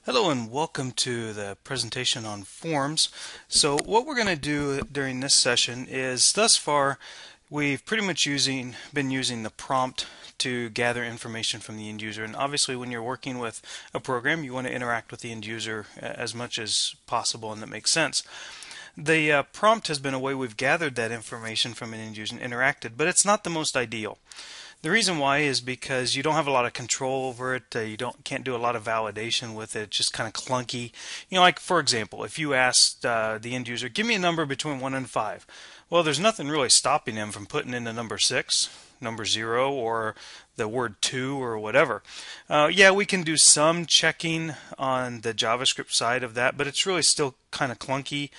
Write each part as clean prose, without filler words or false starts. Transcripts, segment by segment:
Hello and welcome to the presentation on forms. So what we're going to do during this session is thus far we've pretty much been using the prompt to gather information from the end user, and obviously when you're working with a program you want to interact with the end user as much as possible and that makes sense. The prompt has been a way we've gathered that information from an end user and interacted, but it's not the most ideal. The reason why is because you don't have a lot of control over it. You can't do a lot of validation with it. It's just kind of clunky. Like for example, if you asked the end user, give me a number between 1 and 5. Well, there's nothing really stopping them from putting in the number 6, number 0, or the word 2 or whatever. Yeah, we can do some checking on the JavaScript side of that, but it's really still kind of clunky,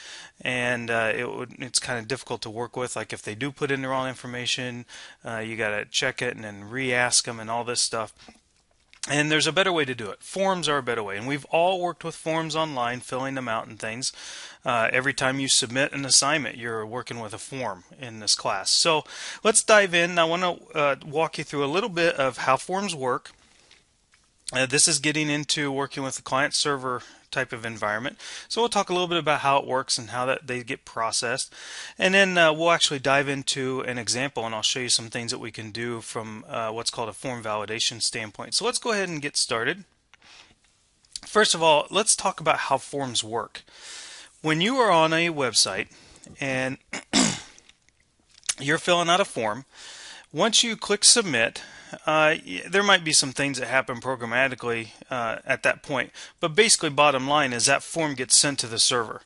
and it's kind of difficult to work with. Like if they do put in the wrong information, you got to check it and then re-ask them and all this stuff. And there's a better way to do it. Forms are a better way, and we've all worked with forms online, filling them out and things. Every time you submit an assignment, you're working with a form in this class. So let's dive in. I want to walk you through a little bit of how forms work. This is getting into working with the client-server type of environment. So we'll talk a little bit about how it works and how they get processed. And then we'll actually dive into an example, and I'll show you some things that we can do from what's called a form validation standpoint. So let's go ahead and get started. First of all, let's talk about how forms work. When you are on a website and you're filling out a form, once you click submit, there might be some things that happen programmatically at that point, but basically bottom line is that form gets sent to the server.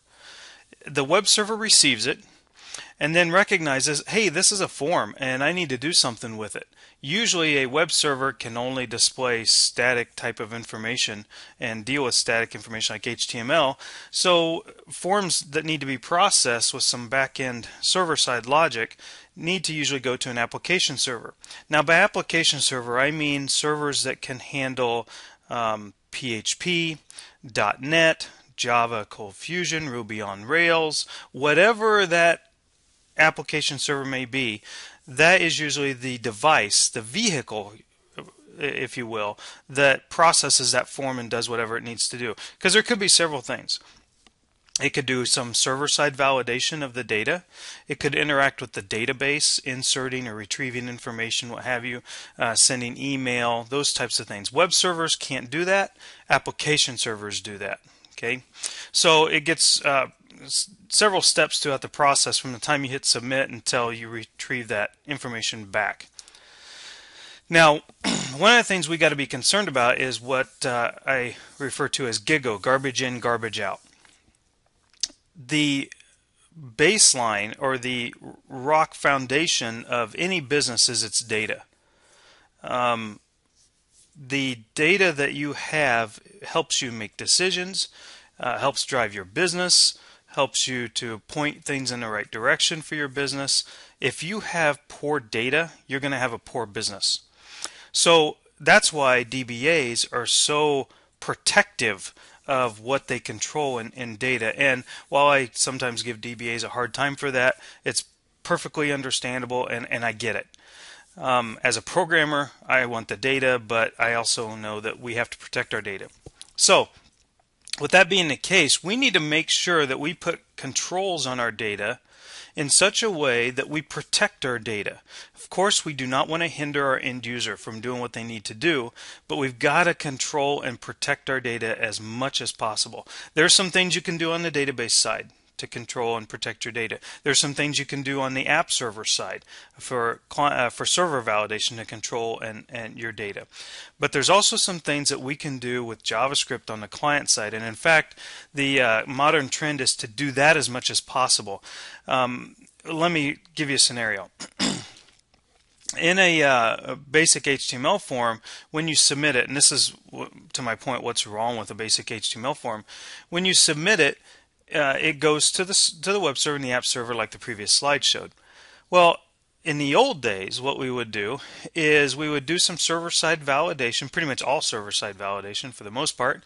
The web server receives it and then recognizes, hey, this is a form and I need to do something with it. Usually a web server can only display static type of information and deal with static information like HTML. So forms that need to be processed with some back-end server-side logic need to usually go to an application server. Now by application server I mean servers that can handle PHP, .NET, Java, Cold Fusion, Ruby on Rails, whatever that application server may be. That is usually the device, the vehicle, if you will, that processes that form and does whatever it needs to do. Because there could be several things. It could do some server-side validation of the data. It could interact with the database, inserting or retrieving information, what have you, sending email, those types of things. Web servers can't do that. Application servers do that. Okay, so it gets several steps throughout the process from the time you hit submit until you retrieve that information back. Now, one of the things we got to be concerned about is what I refer to as GIGO, garbage in, garbage out. The baseline or the rock foundation of any business is its data. The data that you have helps you make decisions, helps drive your business, helps you to point things in the right direction for your business. If you have poor data, you're going to have a poor business. So that's why DBAs are so protective of what they control in data. And while I sometimes give DBAs a hard time for that, it's perfectly understandable and I get it. As a programmer, I want the data, but I also know that we have to protect our data. So with that being the case, we need to make sure that we put controls on our data in such a way that we protect our data. Of course, we do not want to hinder our end user from doing what they need to do, but we've got to control and protect our data as much as possible. There are some things you can do on the database side to control and protect your data. There's some things you can do on the app server side for server validation to control and your data. But there's also some things that we can do with JavaScript on the client side. And in fact, the modern trend is to do that as much as possible. Let me give you a scenario. In a basic HTML form, when you submit it, and this is to my point what's wrong with a basic HTML form, when you submit it, it goes to the web server and the app server like the previous slide showed. Well, in the old days, what we would do is we would do some server-side validation, pretty much all server-side validation for the most part,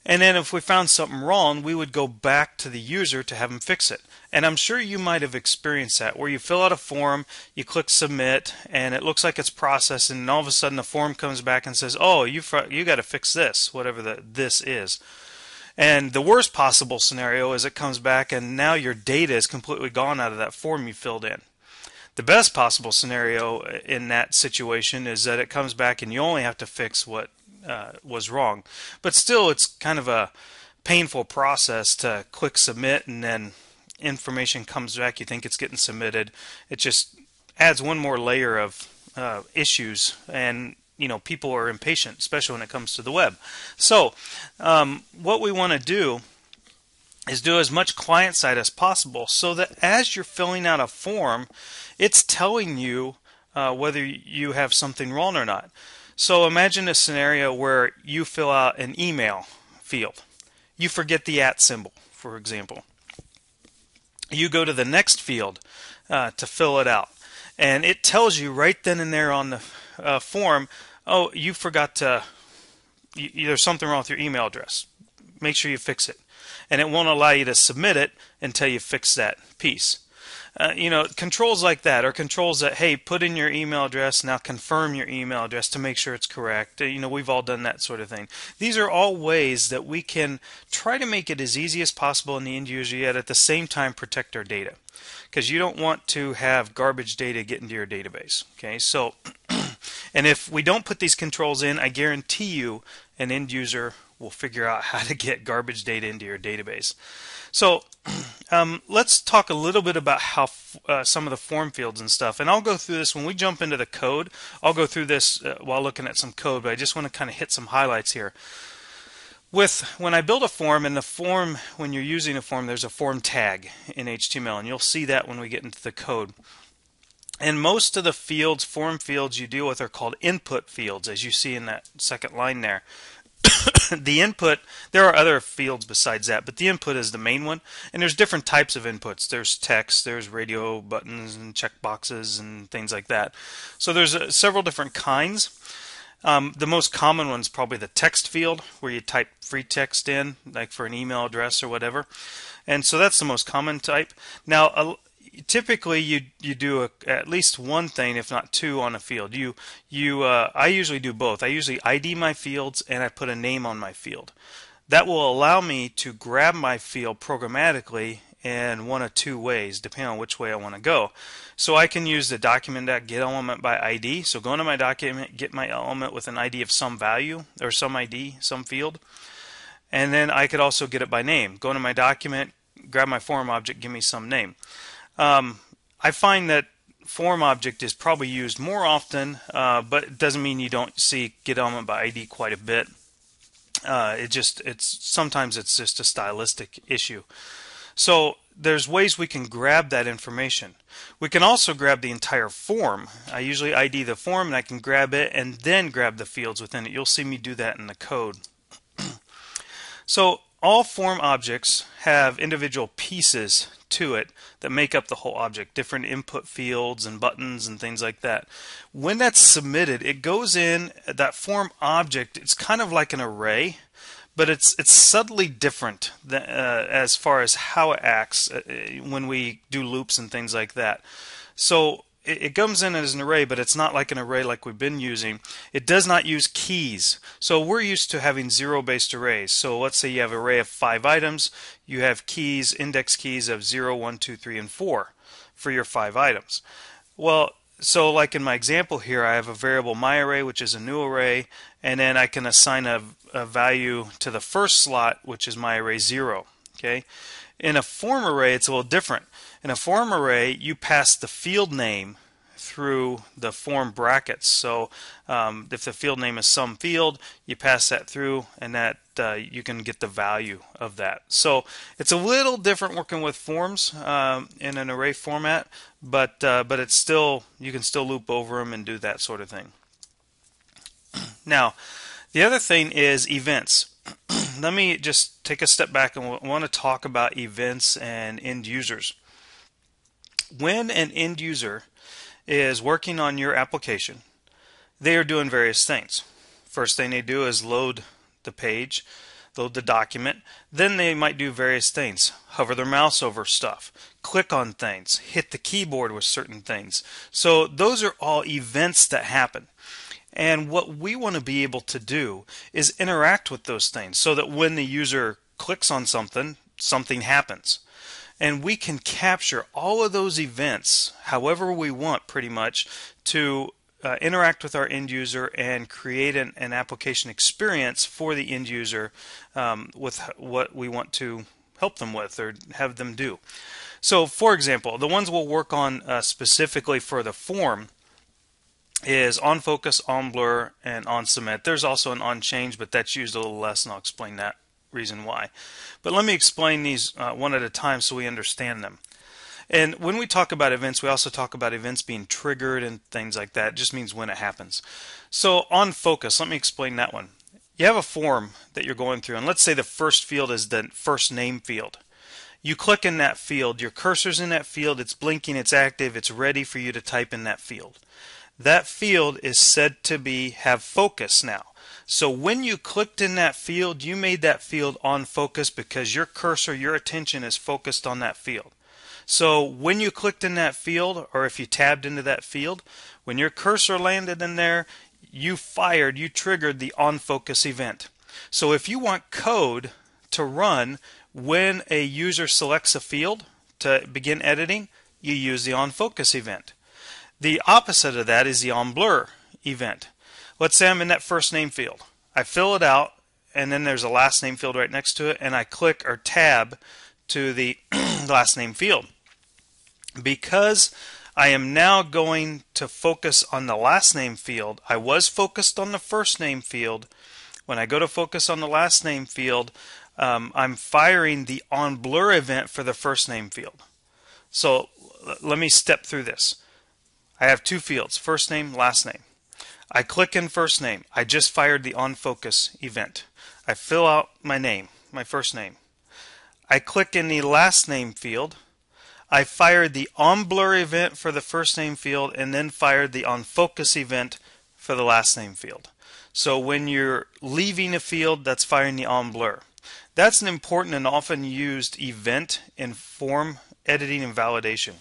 And then if we found something wrong, we would go back to the user to have them fix it. And I'm sure you might have experienced that, where you fill out a form, you click submit, and it looks like it's processed, and all of a sudden the form comes back and says, oh, you got to fix this, whatever this is. And the worst possible scenario is it comes back and now your data is completely gone out of that form you filled in. The best possible scenario in that situation is that it comes back and you only have to fix what was wrong. But still, it's kind of a painful process to click submit and then information comes back, you think it's getting submitted. It just adds one more layer of issues, and people are impatient, especially when it comes to the web. So what we want to do is do as much client side as possible so that as you're filling out a form, it's telling you whether you have something wrong or not. So imagine a scenario where you fill out an email field. You forget the @ symbol, for example. You go to the next field to fill it out, and it tells you right then and there on the form, oh, you forgot to, there's something wrong with your email address. Make sure you fix it. And it won't allow you to submit it until you fix that piece. Controls like that, or controls that, hey, put in your email address, now confirm your email address to make sure it's correct. We've all done that sort of thing. These are all ways that we can try to make it as easy as possible in the end user, yet at the same time protect our data. Because you don't want to have garbage data get into your database. Okay, so, and if we don't put these controls in, I guarantee you an end user will figure out how to get garbage data into your database. So let's talk a little bit about how some of the form fields and stuff. And I'll go through this when we jump into the code. I'll go through this while looking at some code, but I just want to kind of hit some highlights here. When I build a form, in the form, when you're using a form, there's a form tag in HTML, and you'll see that when we get into the code. And most of the fields, form fields you deal with are called input fields, as you see in that second line there. The input, there are other fields besides that, but the input is the main one. And there's different types of inputs. There's text, there's radio buttons and checkboxes and things like that. So there's several different kinds. The most common one is probably the text field, where you type free text in, like for an email address or whatever. And so that's the most common type. Now, typically you do at least one thing, if not two, on a field. I usually do both. I usually ID my fields and I put a name on my field. That will allow me to grab my field programmatically in one of two ways, depending on which way I want to go. So I can use the document.getElement by ID. So go into my document, get my element with an ID of some value, or some ID, some field. And then I could also get it by name. Go into my document, grab my form object, give me some name. I find that form object is probably used more often, but it doesn't mean you don't see getElement by ID quite a bit. Sometimes it's just a stylistic issue. So there's ways we can grab that information. We can also grab the entire form. I usually ID the form and I can grab it and then grab the fields within it. You'll see me do that in the code. So all form objects have individual pieces to it that make up the whole object, different input fields and buttons and things like that. When that's submitted, it goes in that form object. It's kind of like an array, but it's subtly different as far as how it acts when we do loops and things like that. So it comes in as an array, but it's not like an array like we've been using. It does not use keys. So we're used to having zero-based arrays. So let's say you have an array of 5 items. You have keys, index keys of 0, 1, 2, 3, and 4 for your 5 items. Well, so like in my example here, I have a variable myArray, which is a new array, and then I can assign a value to the first slot, which is myArray 0. Okay? In a form array, it's a little different. In a form array, you pass the field name through the form brackets. So if the field name is some field, you pass that through, and that you can get the value of that. So it's a little different working with forms in an array format, but it's still, you can still loop over them and do that sort of thing. Now, the other thing is events. Let me just take a step back and want to talk about events and end users. When an end user is working on your application, they are doing various things. First thing they do is load the page. load the document. Then they might do various things. Hover their mouse over stuff, click on things, hit the keyboard with certain things. So those are all events that happen. And what we want to be able to do is interact with those things so that when the user clicks on something, something happens. And we can capture all of those events however we want, pretty much, to interact with our end user and create an application experience for the end user with what we want to help them with or have them do. So, for example, the ones we'll work on specifically for the form is onFocus, onBlur, and onSubmit. There's also an onChange, but that's used a little less, and I'll explain that reason why. But let me explain these one at a time so we understand them. And when we talk about events, we also talk about events being triggered and things like that. It just means when it happens. So onFocus, let me explain that one. You have a form that you're going through, and let's say the first field is the first name field. You click in that field, your cursor's in that field, it's blinking, it's active, it's ready for you to type in that field. That field is said to have focus now. So when you clicked in that field, you made that field on focus because your cursor, your attention is focused on that field. So when you clicked in that field, or if you tabbed into that field, when your cursor landed in there, you triggered the on focus event. So if you want code to run when a user selects a field to begin editing, you use the on focus event. The opposite of that is the onBlur event. Let's say I'm in that first name field. I fill it out, and then there's a last name field right next to it, and I click or tab to the last name field. Because I am now going to focus on the last name field, I was focused on the first name field. When I go to focus on the last name field, I'm firing the onBlur event for the first name field. So let me step through this. I have two fields, first name, last name. I click in first name. I just fired the onFocus event. I fill out my name, my first name. I click in the last name field. I fired the onBlur event for the first name field and then fired the onFocus event for the last name field. So when you're leaving a field, that's firing the onBlur. That's an important and often used event in form editing and validation.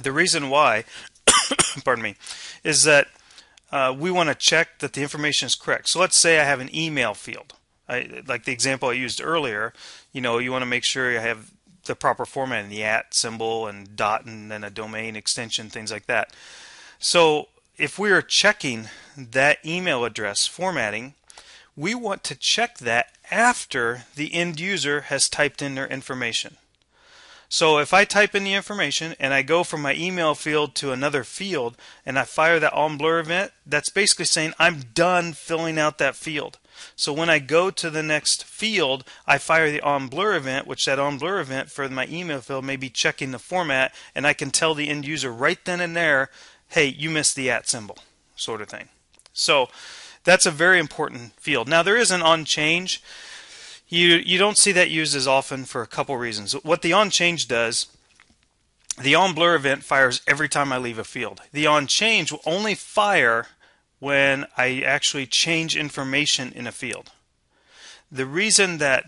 The reason why pardon me, is that we want to check that the information is correct. So let's say I have an email field. Like the example I used earlier, you want to make sure you have the proper formatting, the @ symbol and dot and then a domain extension, things like that. So if we are checking that email address formatting, we want to check that after the end user has typed in their information. So if I type in the information and I go from my email field to another field and I fire that onBlur event, that's basically saying I'm done filling out that field. So when I go to the next field, I fire the onBlur event, which that onBlur event for my email field may be checking the format, and I can tell the end user right then and there, hey, you missed the @ symbol, sort of thing. So that's a very important field. Now there is an onChange. You don't see that used as often for a couple reasons. What the onChange does, the onBlur event fires every time I leave a field. The onChange will only fire when I actually change information in a field. The reason that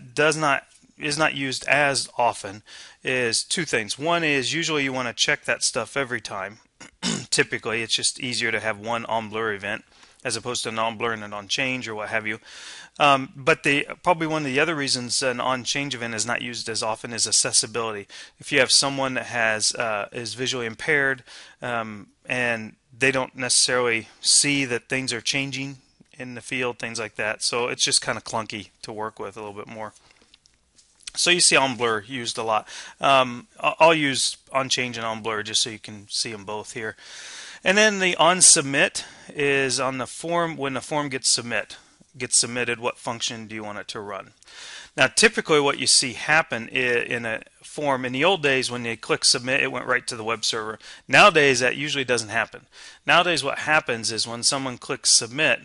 is not used as often is two things. One is usually you want to check that stuff every time. Typically, it's just easier to have one onBlur event as opposed to an onBlur and an onChange or what have you. But probably one of the other reasons an onChange event is not used as often is accessibility. If you have someone that is visually impaired and they don't necessarily see that things are changing in the field, things like that, so it's just kind of clunky to work with a little bit more. So you see onBlur used a lot. I'll use onChange and onBlur just so you can see them both here. And then the onSubmit is on the form. When the form gets submitted, what function do you want it to run? Now typically what you see happen in a form, in the old days when they click submit, it went right to the web server. Nowadays that usually doesn't happen. Nowadays what happens is when someone clicks submit,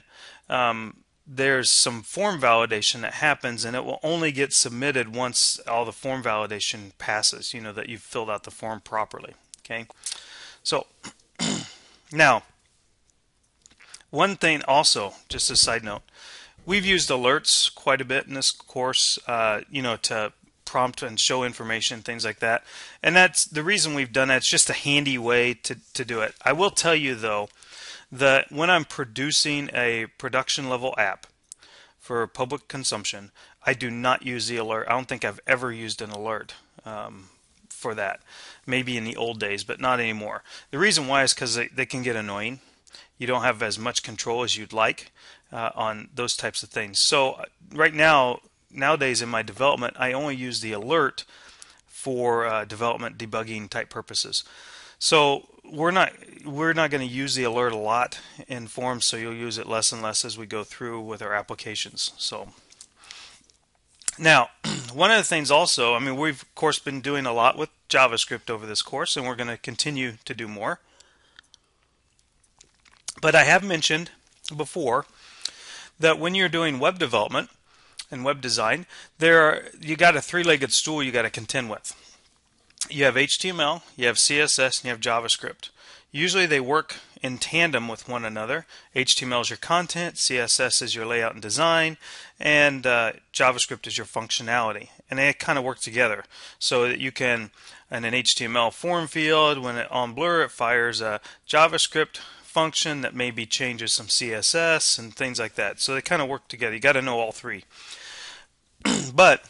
there's some form validation that happens, and it will only get submitted once all the form validation passes, that you've filled out the form properly. Okay, so now one thing also, just a side note, we've used alerts quite a bit in this course, to prompt and show information, things like that. And that's the reason we've done that. It's just a handy way to do it. I will tell you though that when I'm producing a production level app for public consumption, I do not use the alert. I don't think I've ever used an alert for that. Maybe in the old days, but not anymore. The reason why is because they can get annoying. You don't have as much control as you'd like on those types of things. So right now, nowadays in my development, I only use the alert for development debugging type purposes. So we're not going to use the alert a lot in Forms, so you'll use it less and less as we go through with our applications. So now, one of the things also, we've of course been doing a lot with JavaScript over this course, and we're going to continue to do more. But I have mentioned before that when you're doing web development and web design, you got a three-legged stool you got to contend with. You have HTML, you have CSS, and you have JavaScript. Usually they work in tandem with one another. HTML is your content, CSS is your layout and design, and JavaScript is your functionality. And they kind of work together so that you can, in an HTML form field, on Blur it fires a JavaScript function that maybe changes some CSS and things like that. So they kind of work together. You got to know all three. But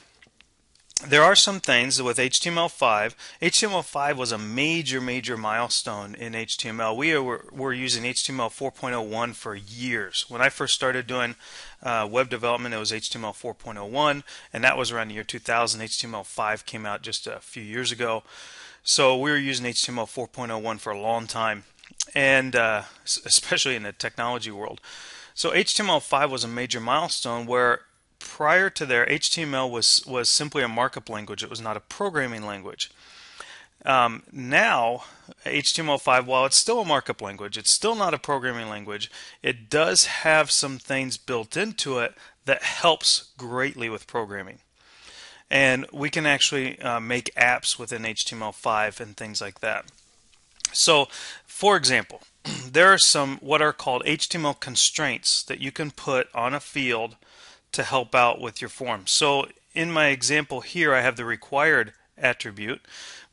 there are some things with HTML5. HTML5 was a major milestone in HTML. We were using HTML 4.01 for years. When I first started doing web development, it was HTML 4.01, and that was around the year 2000. HTML5 came out just a few years ago. So we were using HTML 4.01 for a long time, and especially in the technology world. So HTML5 was a major milestone where prior to there, HTML was simply a markup language. It was not a programming language. Now, HTML5, while it's still a markup language, it's still not a programming language. It does have some things built into it that helps greatly with programming. And we can actually make apps within HTML5 and things like that. So, for example, there are some what are called HTML constraints that you can put on a field to help out with your form. So in my example here, I have the required attribute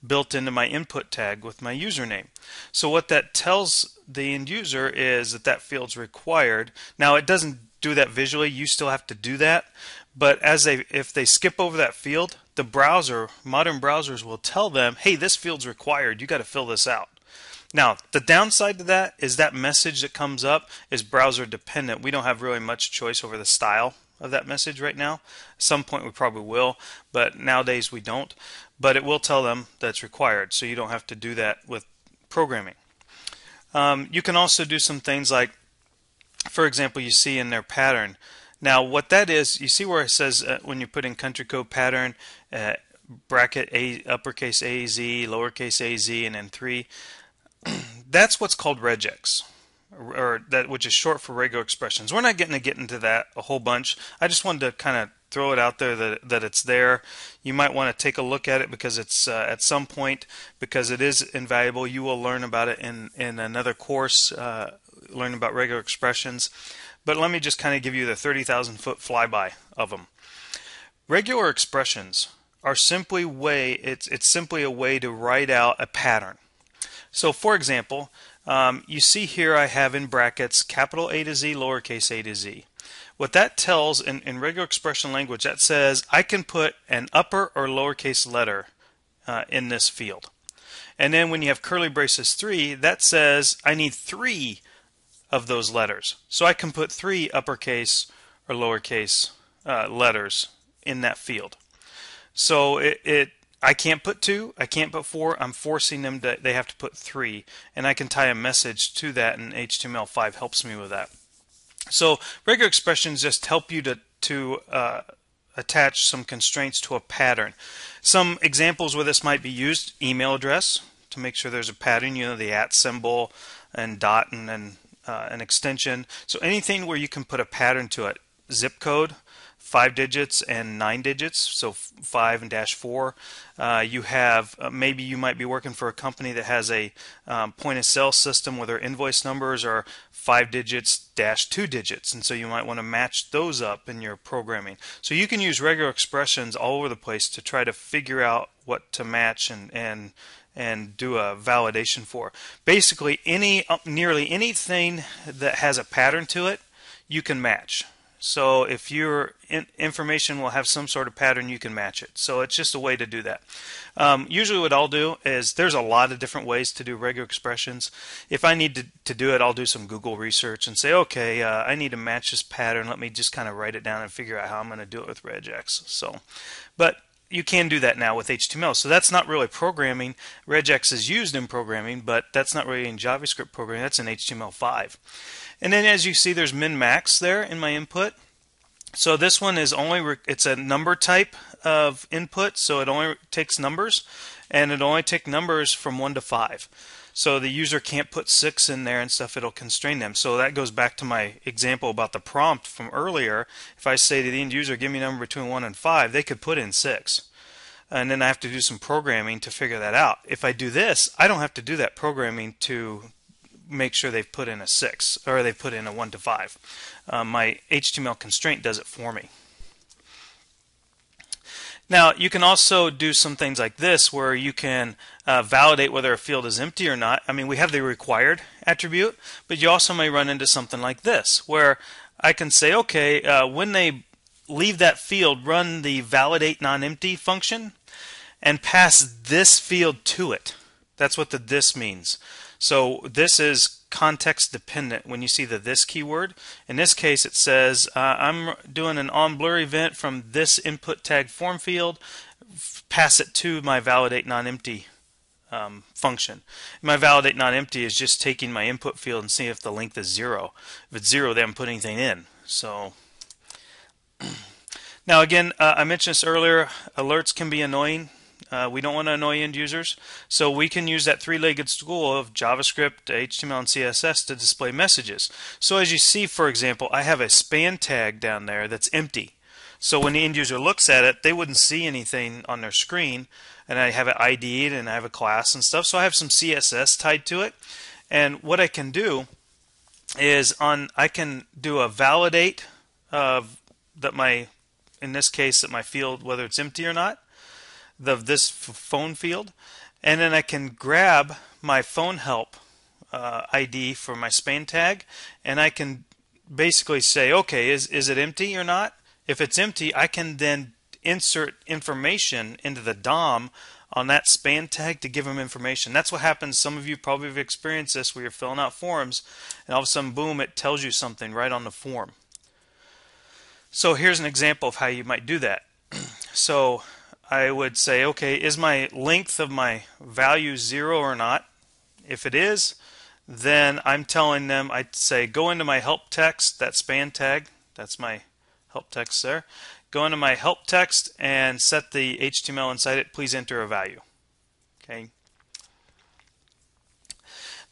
built into my input tag with my username. So what that tells the end user is that that field's required. Now it doesn't do that visually, you still have to do that, but if they skip over that field, the browser, modern browsers will tell them, hey, this field's required, you got to fill this out. Now, the downside to that is that message that comes up is browser dependent. We don't have really much choice over the style of that message right now. At some point we probably will, but nowadays we don't. But it will tell them that's required, so you don't have to do that with programming. You can also do some things like, for example, you see in their pattern. Now what that is, you see where it says when you put in country code pattern, bracket A, uppercase AZ, lowercase AZ, and then 3. That's what's called regex, or that, which is short for regular expressions. We're not going to get into that a whole bunch. I just wanted to kind of throw it out there that it's there. You might want to take a look at it because it's at some point, because it is invaluable. You will learn about it in another course, learn about regular expressions. But let me just kind of give you the 30,000 foot flyby of them. Regular expressions are simply it's simply a way to write out a pattern. So for example, you see here I have in brackets capital A to Z, lowercase a to z. What that tells in regular expression language, that says I can put an upper or lowercase letter in this field. And then when you have curly braces 3, that says I need 3 of those letters. So I can put 3 uppercase or lowercase letters in that field. So I can't put 2, I can't put 4, I'm forcing them to, they have to put 3, and I can tie a message to that, and HTML5 helps me with that. So regular expressions just help you to attach some constraints to a pattern. Some examples where this might be used: email address, to make sure there's a pattern, the @ symbol and dot and then an extension. So anything where you can put a pattern to it. Zip code, 5 digits and 9 digits, so 5 and -4. You have maybe you might be working for a company that has a point of sale system where their invoice numbers are 5 digits -2 digits, and so you might want to match those up in your programming. So you can use regular expressions all over the place to try to figure out what to match and do a validation for. Basically, nearly anything that has a pattern to it, you can match. So if your information will have some sort of pattern, you can match it. So it's just a way to do that. Usually what I'll do is there's a lot of different ways to do regular expressions. If I need to do it, I'll do some Google research and say, okay, I need to match this pattern. Let me just kind of write it down and figure out how I'm going to do it with regex. But you can do that now with HTML. So that's not really programming. Regex is used in programming, but that's not really in JavaScript programming. That's in HTML5. And then as you see, there's min-max there in my input. So this one is it's a number type of input, so it only takes numbers, and it only takes numbers from 1 to 5. So the user can't put 6 in there and stuff, it'll constrain them. So that goes back to my example about the prompt from earlier. If I say to the end user, give me a number between 1 and 5, they could put in 6. And then I have to do some programming to figure that out. If I do this, I don't have to do that programming to make sure they've put in a 6 or they've put in a 1 to 5. My HTML constraint does it for me. Now you can also do some things like this where you can validate whether a field is empty or not. I mean, we have the required attribute, but you also may run into something like this where I can say, okay, when they leave that field, run the validate non-empty function and pass this field to it. That's what the this means. So this is context dependent when you see the this keyword. In this case it says I'm doing an onBlur event from this input tag form field, pass it to my validate non-empty function. My validate non-empty is just taking my input field and seeing if the length is 0. If it's 0, then I'm putting anything in. So now again, I mentioned this earlier, alerts can be annoying. We don't want to annoy end users, so we can use that three-legged stool of JavaScript, HTML, and CSS to display messages. So as you see, for example, I have a span tag down there that's empty. So when the end user looks at it, they wouldn't see anything on their screen, and I have it ID'd and I have a class and stuff, so I have some CSS tied to it. And what I can do is I can do a validate that in this case, that my field, whether it's empty or not, this phone field, and then I can grab my phone help ID for my span tag, and I can basically say, okay, is it empty or not? If it's empty, I can then insert information into the DOM on that span tag to give them information. That's what happens. Some of you probably have experienced this where you're filling out forms, and all of a sudden, boom, it tells you something right on the form. So here's an example of how you might do that. So I would say, okay, is my length of my value 0 or not? If it is, then I'm telling them, I'd say go into my help text, that span tag, that's my help text there. Go into my help text and set the HTML inside it. Please enter a value. Okay.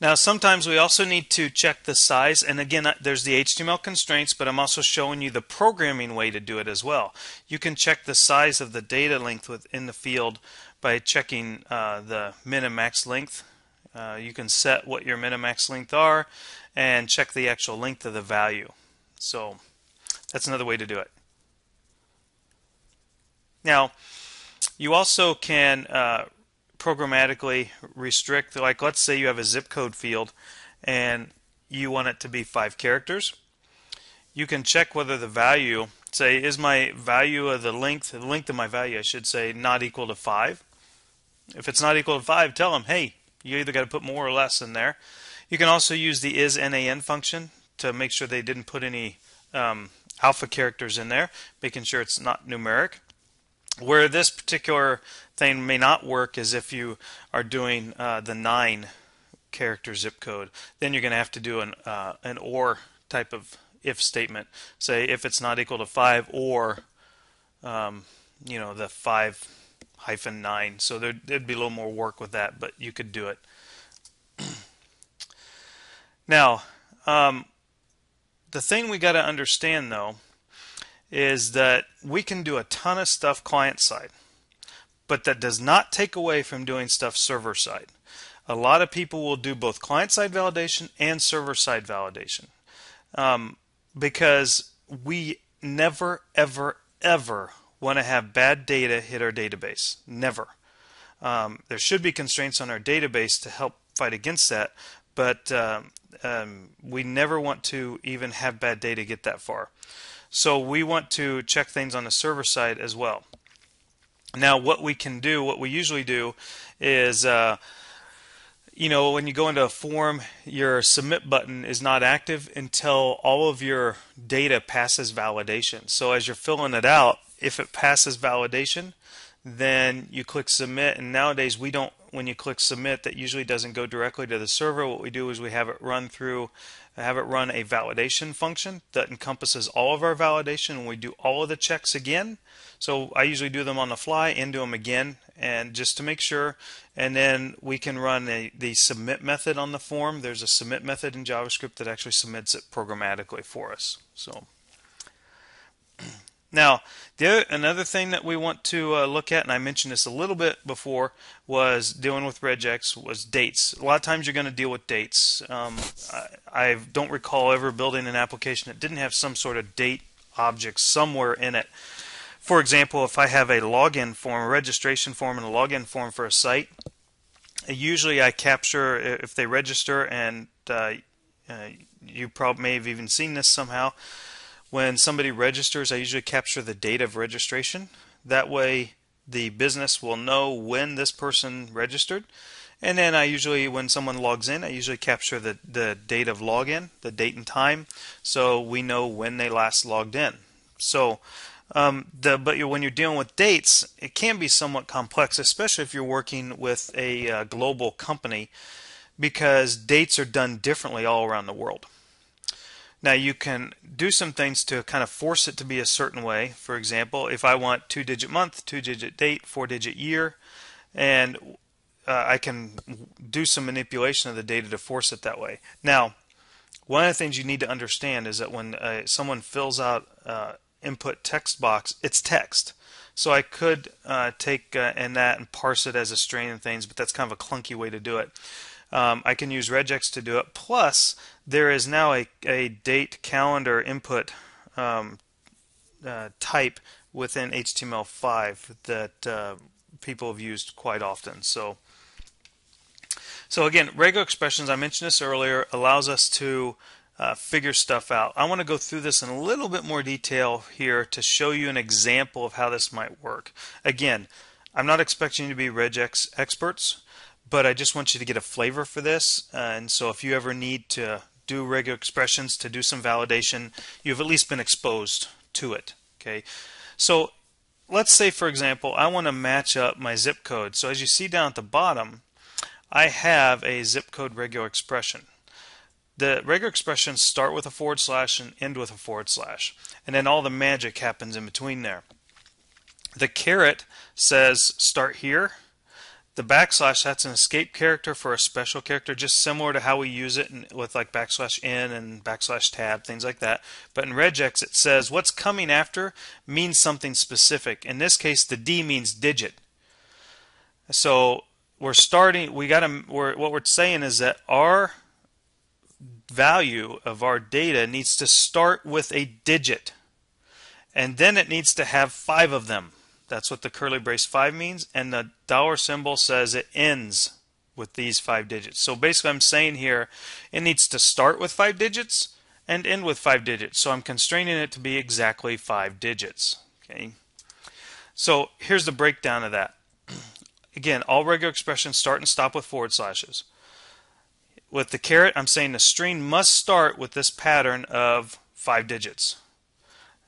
Now sometimes we also need to check the size, and again there's the HTML constraints, but I'm also showing you the programming way to do it as well. You can check the size of the data length within the field by checking the min and max length. You can set what your min and max length are and check the actual length of the value. So that's another way to do it. Now you also can programmatically restrict, like let's say you have a zip code field and you want it to be 5 characters. You can check whether the value, say, is my value of the length of my value, I should say, not equal to 5. If it's not equal to 5, tell them, hey, you either got to put more or less in there. You can also use the isNaN function to make sure they didn't put any alpha characters in there, making sure it's not numeric. Where this particular thing may not work is if you are doing the 9 character zip code. Then you're going to have to do an OR type of if statement. Say if it's not equal to 5 or the 5-9. So there'd be a little more work with that, but you could do it. Now, the thing we got to understand though is that we can do a ton of stuff client side, but that does not take away from doing stuff server side. A lot of people will do both client side validation and server side validation, because we never, ever, ever want to have bad data hit our database. Never. There should be constraints on our database to help fight against that, but we never want to even have bad data get that far. So we want to check things on the server side as well. Now what we can do, what we usually do is, when you go into a form, your submit button is not active until all of your data passes validation. So as you're filling it out, if it passes validation, then you click submit, and nowadays we don't, when you click submit, that usually doesn't go directly to the server. What we do is we have it run a validation function that encompasses all of our validation, and we do all of the checks again. So I usually do them on the fly and do them again, and just to make sure, and then we can run the submit method on the form. There's a submit method in JavaScript that actually submits it programmatically for us. So now, another thing that we want to look at, and I mentioned this a little bit before, was dealing with regex, was dates. A lot of times you're going to deal with dates. I don't recall ever building an application that didn't have some sort of date object somewhere in it. For example, if I have a login form, a registration form, and a login form for a site, usually I capture if they register, and you probably may have even seen this somehow. When somebody registers, I usually capture the date of registration. That way the business will know when this person registered. And then I usually, when someone logs in, I usually capture the date of login, the date and time, so we know when they last logged in. So, but when you're dealing with dates, it can be somewhat complex, especially if you're working with a global company, because dates are done differently all around the world. Now you can do some things to kind of force it to be a certain way. For example, if I want 2-digit month, 2-digit date, 4-digit year, and I can do some manipulation of the data to force it that way. Now, one of the things you need to understand is that when someone fills out input text box, it's text. So I could take and parse it as a string and things, but that's kind of a clunky way to do it. I can use regex to do it. Plus, there is now a date calendar input type within HTML5 that people have used quite often. So again, regular expressions, I mentioned this earlier, allows us to figure stuff out. I want to go through this in a little bit more detail here to show you an example of how this might work. Again, I'm not expecting you to be regex experts, but I just want you to get a flavor for this, and so if you ever need to do regular expressions to do some validation, you've at least been exposed to it. Okay, so let's say, for example, I want to match up my zip code. So as you see down at the bottom, I have a zip code regular expression. The regular expressions start with a forward slash and end with a forward slash, and then all the magic happens in between there. The caret says start here. The backslash, that's an escape character for a special character, just similar to how we use it with like backslash n and backslash tab, things like that. But in regex, it says what's coming after means something specific. In this case, the D means digit. So we're starting. What we're saying is that our value of our data needs to start with a digit, and then it needs to have 5 of them. That's what the curly brace 5 means, and the dollar symbol says it ends with these 5 digits. So basically I'm saying here it needs to start with 5 digits and end with 5 digits. So I'm constraining it to be exactly 5 digits. Okay. So here's the breakdown of that. Again, all regular expressions start and stop with forward slashes. With the caret, I'm saying the string must start with this pattern of 5 digits.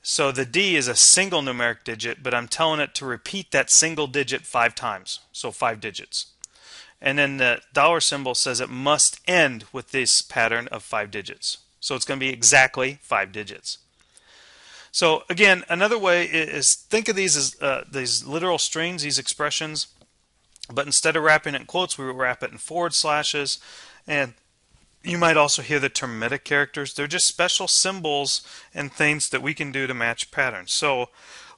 So the D is a single numeric digit, but I'm telling it to repeat that single digit 5 times, so 5 digits. And then the dollar symbol says it must end with this pattern of 5 digits. So it's going to be exactly 5 digits. So again, another way is think of these as these literal strings, these expressions, but instead of wrapping it in quotes, we wrap it in forward slashes, and You might also hear the term meta characters. They're just special symbols and things that we can do to match patterns. So,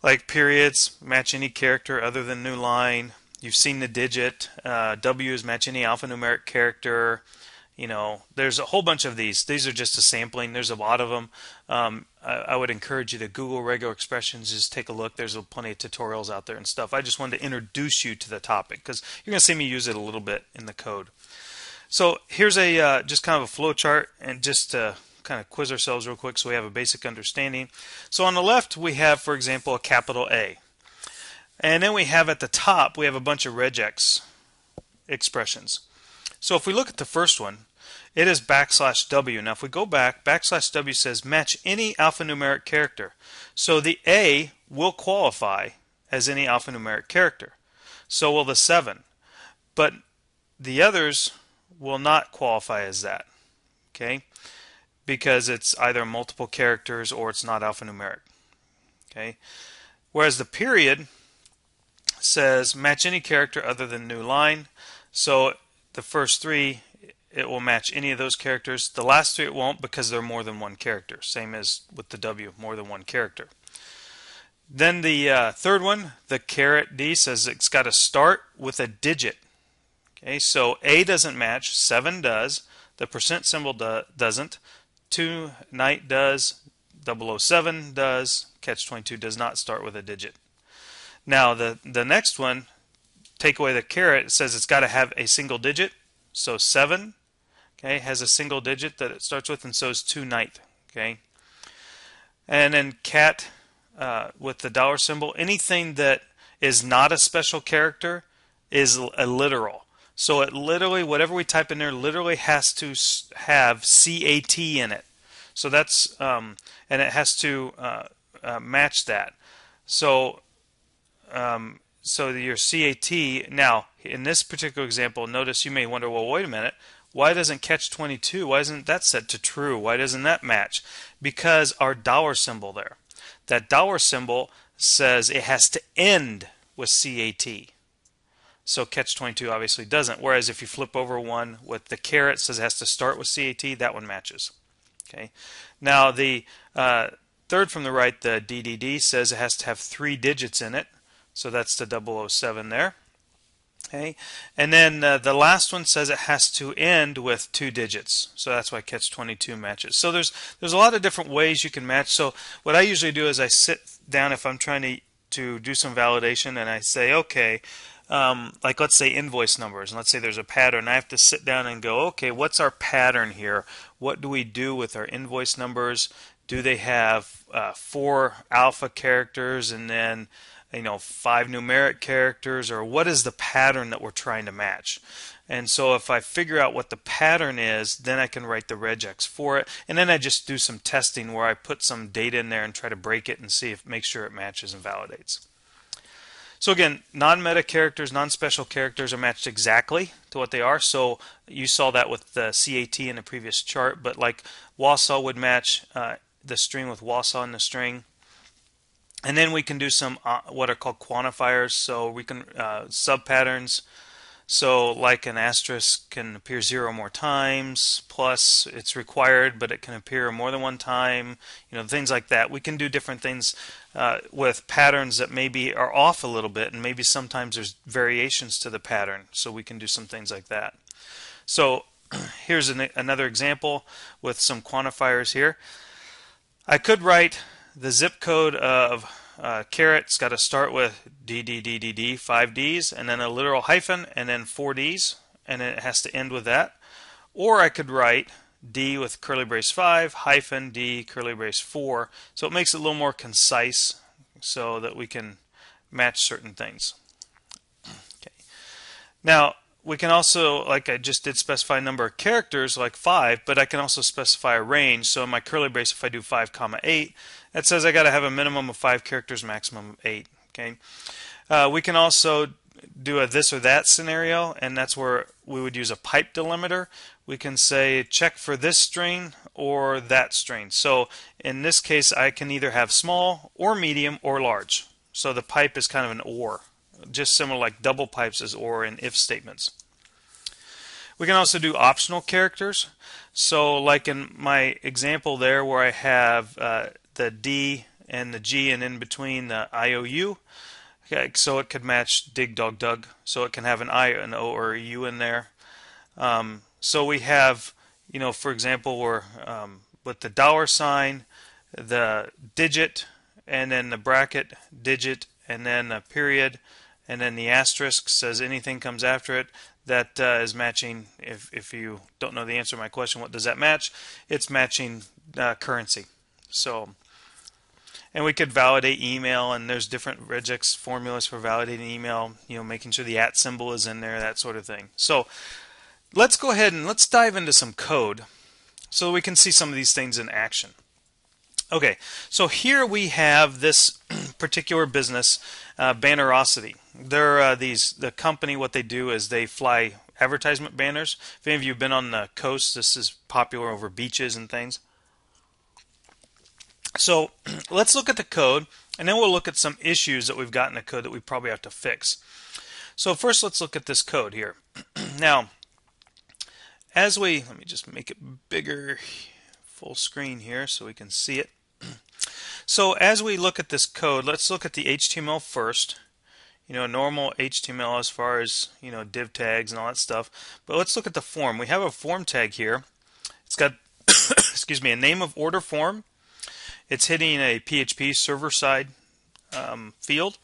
like periods, match any character other than new line. You've seen the digit. W's match any alphanumeric character. You know, there's a whole bunch of these. These are just a sampling. There's a lot of them. I would encourage you to Google regular expressions. Just take a look. There's plenty of tutorials out there and stuff. I just wanted to introduce you to the topic because you're going to see me use it a little bit in the code. So here's a just kind of a flow chart, and just to kind of quiz ourselves real quick so we have a basic understanding. So on the left we have, for example, a capital A. And then we have at the top, we have a bunch of regex expressions. So if we look at the first one, it is \W. Now if we go back, \W says match any alphanumeric character. So the A will qualify as any alphanumeric character. So will the 7. But the others will not qualify as that, okay? Because it's either multiple characters or it's not alphanumeric, okay? Whereas the period says match any character other than new line. So the first 3, it will match any of those characters. The last 3 it won't because they're more than one character. Same as with the W, more than one character. Then the third one, the caret D, says it's got to start with a digit. Okay, so A doesn't match, 7 does, the percent symbol doesn't, 2 night does, 007 does, catch-22 does not start with a digit. Now the next one, take away the caret, it says it's got to have a single digit. So 7, okay, has a single digit that it starts with, and so is 2 night. Okay, and then cat with the dollar symbol, anything that is not a special character is a literal. So it literally, whatever we type in there, literally has to have CAT in it. So that's and it has to match that. So so your CAT, now in this particular example, notice you may wonder, well, wait a minute, why doesn't catch-22, why isn't that set to true? Why doesn't that match? Because our dollar symbol there, that dollar symbol says it has to end with CAT. So catch-22 obviously doesn't. Whereas if you flip over one with the caret, says it has to start with CAT, that one matches. Okay. Now the third from the right, the DDD, says it has to have 3 digits in it. So that's the 007 there. Okay. And then the last one says it has to end with 2 digits. So that's why catch-22 matches. So there's a lot of different ways you can match. So what I usually do is I sit down if I'm trying to do some validation, and I say, okay, like let's say invoice numbers, and let's say there's a pattern. I have to sit down and go, okay, what's our pattern here? What do we do with our invoice numbers? Do they have 4 alpha characters and then 5 numeric characters, or what is the pattern that we're trying to match? And so if I figure out what the pattern is, then I can write the regex for it, and then I just do some testing where I put some data in there and try to break it and see if make sure it matches and validates. So again, non-meta characters, non-special characters are matched exactly to what they are. So you saw that with the CAT in the previous chart, but like Wausau would match the string with Wausau in the string. And then we can do some what are called quantifiers. So we can sub-patterns. So like an asterisk can appear 0 more times, plus it's required, but it can appear more than one time, things like that. We can do different things with patterns that maybe are off a little bit, and maybe sometimes there's variations to the pattern, so we can do some things like that. So here's another example with some quantifiers here. I could write the zip code of caret. It's got to start with DDDDD, 5 Ds, and then a literal hyphen, and then 4 Ds, and then it has to end with that. Or I could write D with curly brace 5, hyphen D, curly brace 4. So it makes it a little more concise so that we can match certain things. Okay. Now, we can also, like I just did, specify a number of characters, like 5, but I can also specify a range. So in my curly brace, if I do 5, 8, that says I got to have a minimum of 5 characters, maximum of 8. Okay. We can also do a this or that scenario, and that's where we would use a pipe delimiter. We can say check for this string or that string. So in this case, I can either have small or medium or large. So the pipe is kind of an or, just similar like double pipes as or in if statements. We can also do optional characters. So like in my example there where I have the D and the G and in between the IOU, okay, so it could match dig dog dug, so it can have an I, an O, or a U in there. So we have, for example, we're with the dollar sign, the digit, and then the bracket, digit, and then a period, and then the asterisk says anything comes after it. That is matching. If you don't know the answer to my question, what does that match? It's matching currency. So, and we could validate email, and there's different regex formulas for validating email. Making sure the @ symbol is in there, that sort of thing. So, let's go ahead and let's dive into some code so we can see some of these things in action. Okay, so here we have this particular business, Bannerosity. They're the company. What they do is they fly advertisement banners. If any of you have been on the coast, this is popular over beaches and things. So let's look at the code, and then we'll look at some issues that we've got in the code that we probably have to fix. So first, let's look at this code here. Now, let me just make it bigger, full screen here so we can see it. So as we look at this code, let's look at the HTML first. Normal HTML as far as, div tags and all that stuff. But let's look at the form. We have a form tag here. It's got, excuse me, a name of order form. It's hitting a PHP server-side field.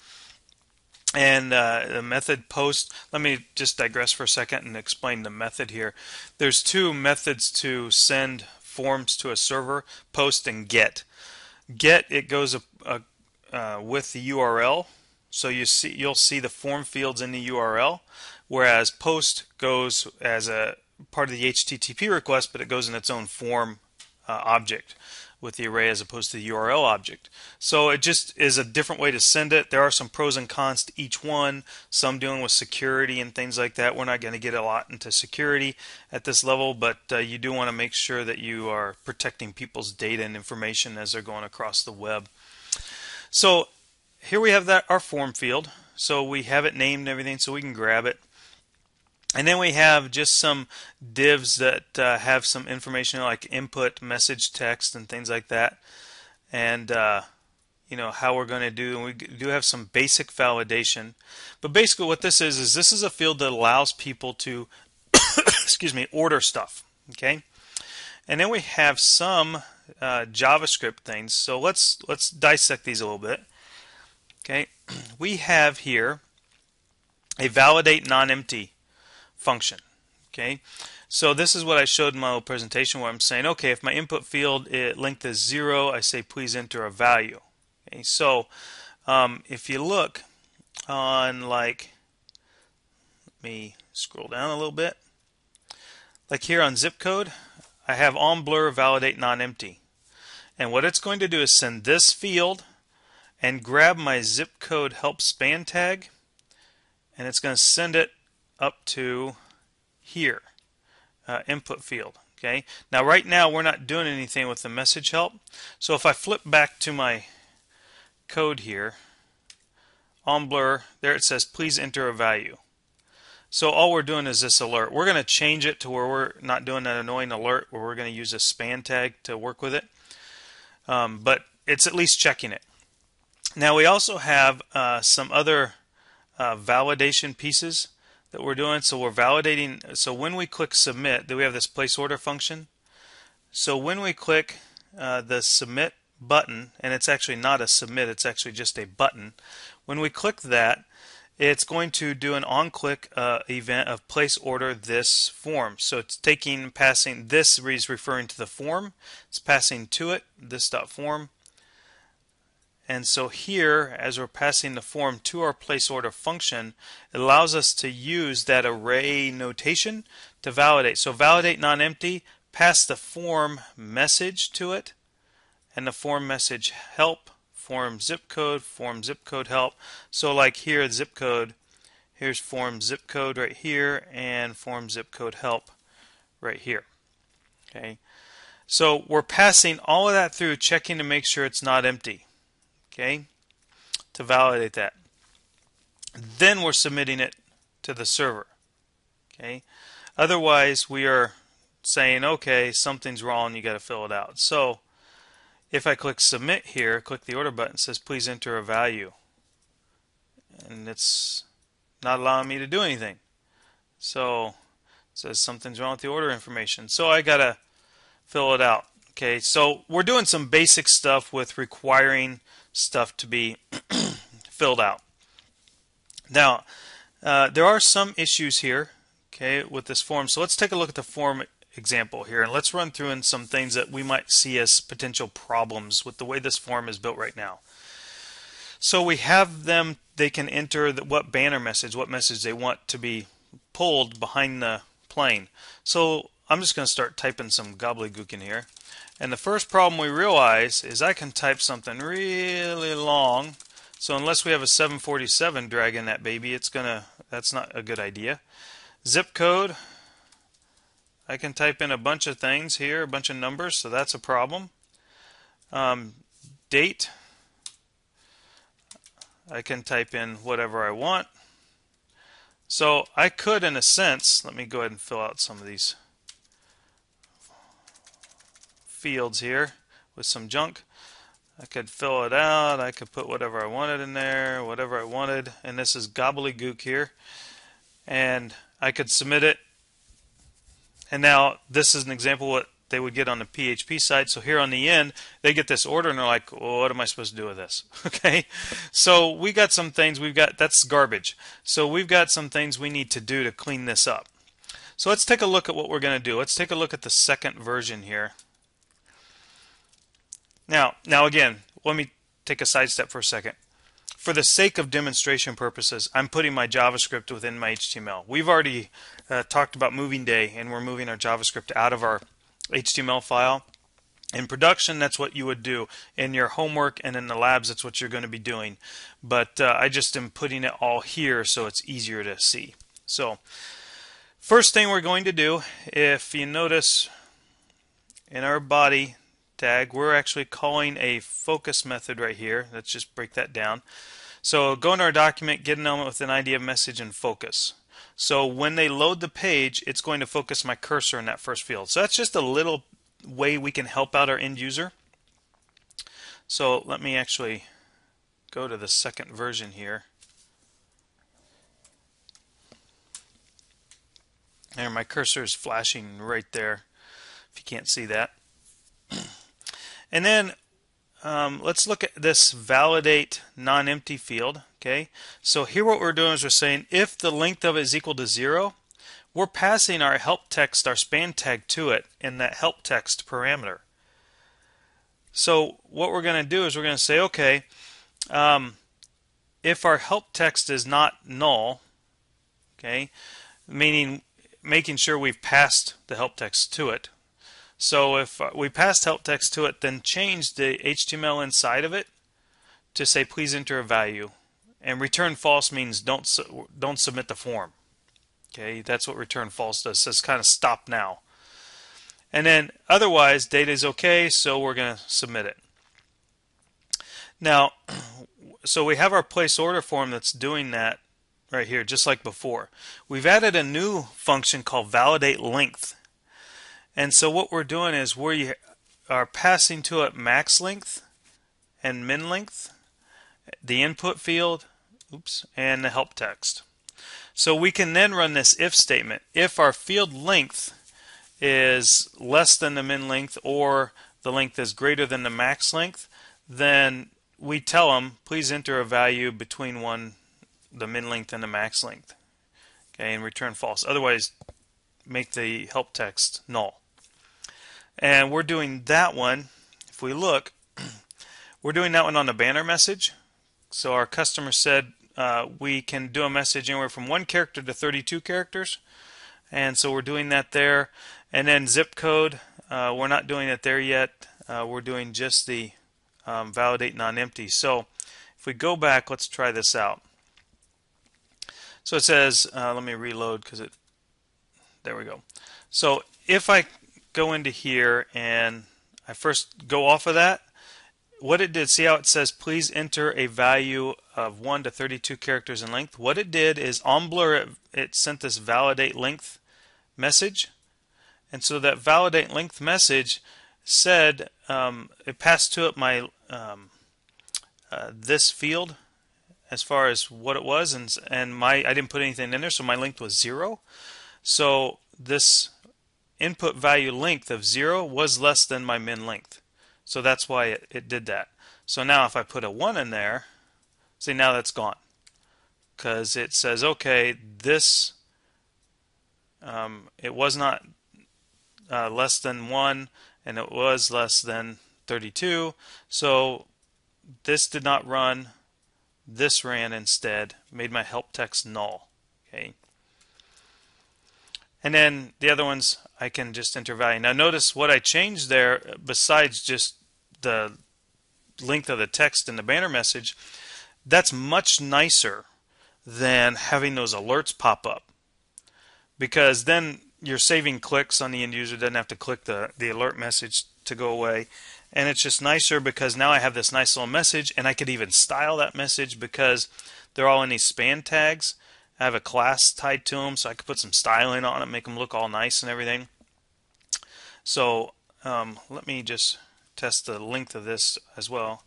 And the method post, let me just digress for a second and explain the method here. There's two methods to send forms to a server, post and get. Get, it goes with the URL, so you'll see the form fields in the URL, whereas post goes as a part of the HTTP request, but it goes in its own form object with the array as opposed to the URL object. So it just is a different way to send it. There are some pros and cons to each one, some dealing with security and things like that. We're not going to get a lot into security at this level, but you do want to make sure that you are protecting people's data and information as they're going across the web. So here we have our form field. So we have it named and everything, so we can grab it. And then we have just some divs that have some information like input, message, text, and things like that. And how we're going to do. And we do have some basic validation. But basically what this is this is a field that allows people to excuse me, order stuff. Okay? And then we have some JavaScript things. So let's dissect these a little bit. Okay? We have here a validate non-empty function. Okay, so this is what I showed in my little presentation where I'm saying, okay, if my input field length is 0, I say please enter a value. Okay, so if you look on, like, let me scroll down a little bit. Like here on zip code, I have on blur validate non-empty, and what it's going to do is send this field and grab my zip code help span tag, and it's going to send it up to here, input field. Okay. Now right now we're not doing anything with the message help. So if I flip back to my code here, on blur, there it says please enter a value. So all we're doing is this alert. We're going to change it to where we're not doing that annoying alert where we're going to use a span tag to work with it. But it's at least checking it. Now we also have some other validation pieces that we're doing. So we're validating. So when we click submit, then we have this place order function. So when we click the submit button, and it's actually not a submit, it's actually just a button. When we click that, it's going to do an on-click event of place order this form. So it's passing, this is referring to the form. It's passing to it, this.form. And so here, as we're passing the form to our place order function, it allows us to use that array notation to validate. So validate non-empty, pass the form message to it, and the form message help, form zip code help. So like here, zip code, here's form zip code right here, and form zip code help right here. Okay, so we're passing all of that through, checking to make sure it's not empty. Okay, to validate that. Then we're submitting it to the server. Okay, Otherwise, we are saying, okay, something's wrong, you got to fill it out. So if I click submit here, click the order button, it says please enter a value. And it's not allowing me to do anything. So it says something's wrong with the order information. So I got to fill it out. Okay, so we're doing some basic stuff with requiring stuff to be filled out. Now, there are some issues here, okay, with this form. So let's take a look at the form example here, and let's run through in some things that we might see as potential problems with the way this form is built right now. So we have them, they can enter what banner message, what message they want to be pulled behind the plane. So I'm just going to start typing some gobbledygook in here. And the first problem we realize is I can type something really long. So unless we have a 747 dragging that baby, that's not a good idea. Zip code, I can type in a bunch of things here, a bunch of numbers, so that's a problem. Date, I can type in whatever I want. So I could, in a sense, let me go ahead and fill out some of these fields here with some junk. I could fill it out, I could put whatever I wanted in there, whatever I wanted, and this is gobbledygook here. And I could submit it. And now this is an example of what they would get on the PHP side. So here on the end, they get this order and they're like, well, what am I supposed to do with this? Okay, so we got some things, that's garbage. So we've got some things we need to do to clean this up. So let's take a look at what we're going to do. Let's take a look at the second version here. Now again, let me take a sidestep for a second. For the sake of demonstration purposes, I'm putting my JavaScript within my HTML. We've already talked about moving day, and we're moving our JavaScript out of our HTML file. In production, that's what you would do. In your homework and in the labs, that's what you're going to be doing. But I just am putting it all here so it's easier to see. So first thing we're going to do, if you notice in our body tag, we're actually calling a focus method right here. Let's just break that down. So go into our document, get an element with an ID of message, and focus. So when they load the page, it's going to focus my cursor in that first field. So that's just a little way we can help out our end user. So let me actually go to the second version here. There, my cursor is flashing right there, if you can't see that. And then let's look at this validate non-empty field. Okay, so here what we're doing is we're saying if the length of it is equal to 0, we're passing our help text, our span tag to it in that help text parameter. So what we're going to do is we're going to say, okay, if our help text is not null, okay, meaning making sure we've passed the help text to it. So if we passed help text to it, then change the HTML inside of it to say please enter a value, and return false means don't submit the form. Okay, that's what return false does. It says kind of stop now. And then otherwise data is okay, so we're going to submit it. Now, so we have our place order form that's doing that right here, just like before. We've added a new function called validate length. And so what we're doing is we are passing to it max length and min length, the input field, and the help text. So we can then run this if statement. If our field length is less than the min length or the length is greater than the max length, then we tell them please enter a value between the min length and the max length. Okay, and return false. Otherwise, make the help text null. And we're doing that one, if we look, we're doing that one on the banner message. So our customer said we can do a message anywhere from 1 character to 32 characters. And so we're doing that there. And then zip code, we're not doing it there yet. We're doing just the validate non-empty. So if we go back, let's try this out. So it says, let me reload because there we go. So if I go into here and I first go off of that, what it did, see how it says please enter a value of 1 to 32 characters in length. What it did is on blur it sent this validate length message. And so that validate length message said it passed to it my this field as far as what it was, and I didn't put anything in there, so my length was 0. So this input value length of 0 was less than my min length. So that's why it did that. So now if I put a 1 in there, see, now that's gone, because it says, okay, this it was not less than 1, and it was less than 32, so this did not run, this ran instead, made my help text null. Okay. And then the other ones I can just enter value. Now notice what I changed there, besides just the length of the text in the banner message, that's much nicer than having those alerts pop up, because then you're saving clicks on the end user, doesn't have to click the alert message to go away. And it's just nicer because now I have this nice little message, and I could even style that message because they're all in these span tags. I have a class tied to them, so I could put some styling on it, make them look all nice and everything. So let me just test the length of this as well.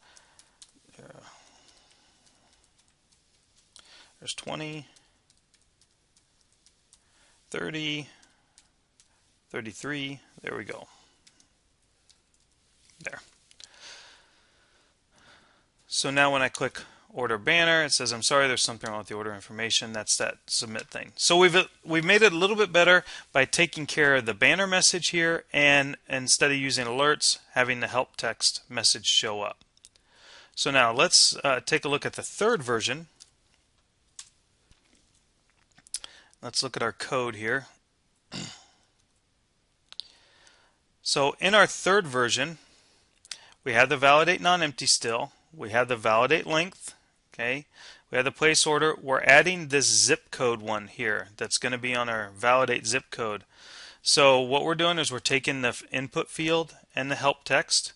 There's 20, 30, 33, there we go. There. So now when I click order banner, it says, I'm sorry, there's something wrong with the order information. That's that submit thing. So we've made it a little bit better by taking care of the banner message here, and instead of using alerts, having the help text message show up. So now let's take a look at the third version. Let's look at our code here. So in our third version, we have the validate non-empty still. We have the validate length. Okay. We have the place order. We're adding this zip code one here that's going to be on our validate zip code. So what we're doing is we're taking the input field and the help text,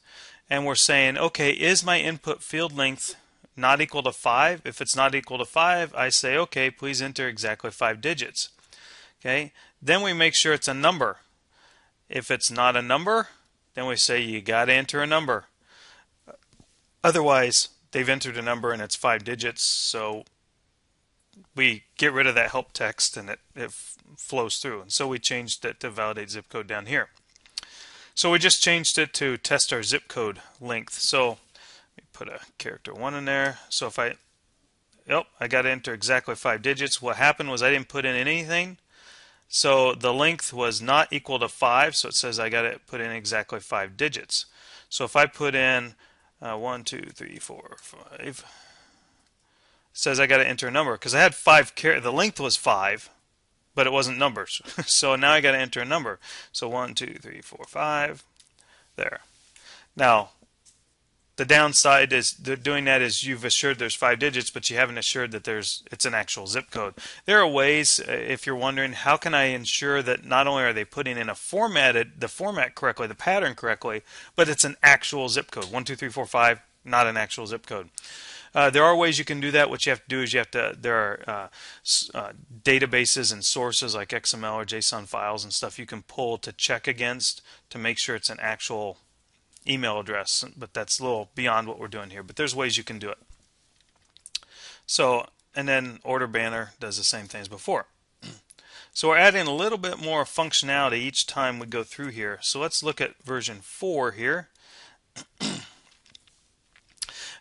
and we're saying, okay, is my input field length not equal to 5? If it's not equal to 5, I say, okay, please enter exactly 5 digits. Okay. Then we make sure it's a number. If it's not a number, then we say you got to enter a number. Otherwise, they've entered a number and it's 5 digits, so we get rid of that help text and it flows through. And so we changed it to validate zip code down here. So we just changed it to test our zip code length. So let me put a character 1 in there. So if I got to enter exactly 5 digits. What happened was I didn't put in anything. So the length was not equal to 5, so it says I got to put in exactly 5 digits. So if I put in 1, 2, 3, 4, 5, it says I got to enter a number because I had 5 the length was 5, but it wasn't numbers. So now I got to enter a number. So 1, 2, 3, 4, 5. There. Now the downside is doing that is you've assured there's 5 digits, but you haven't assured that it's an actual zip code. There are ways, if you're wondering, how can I ensure that not only are they putting in the format correctly, the pattern correctly, but it's an actual zip code. 1, 2, 3, 4, 5, not an actual zip code. There are ways you can do that. What you have to do is there are databases and sources like XML or JSON files and stuff you can pull to check against to make sure it's an actual email address, but that's a little beyond what we're doing here, but there's ways you can do it. So, and then order banner does the same thing as before. So we're adding a little bit more functionality each time we go through here. So let's look at version 4 here.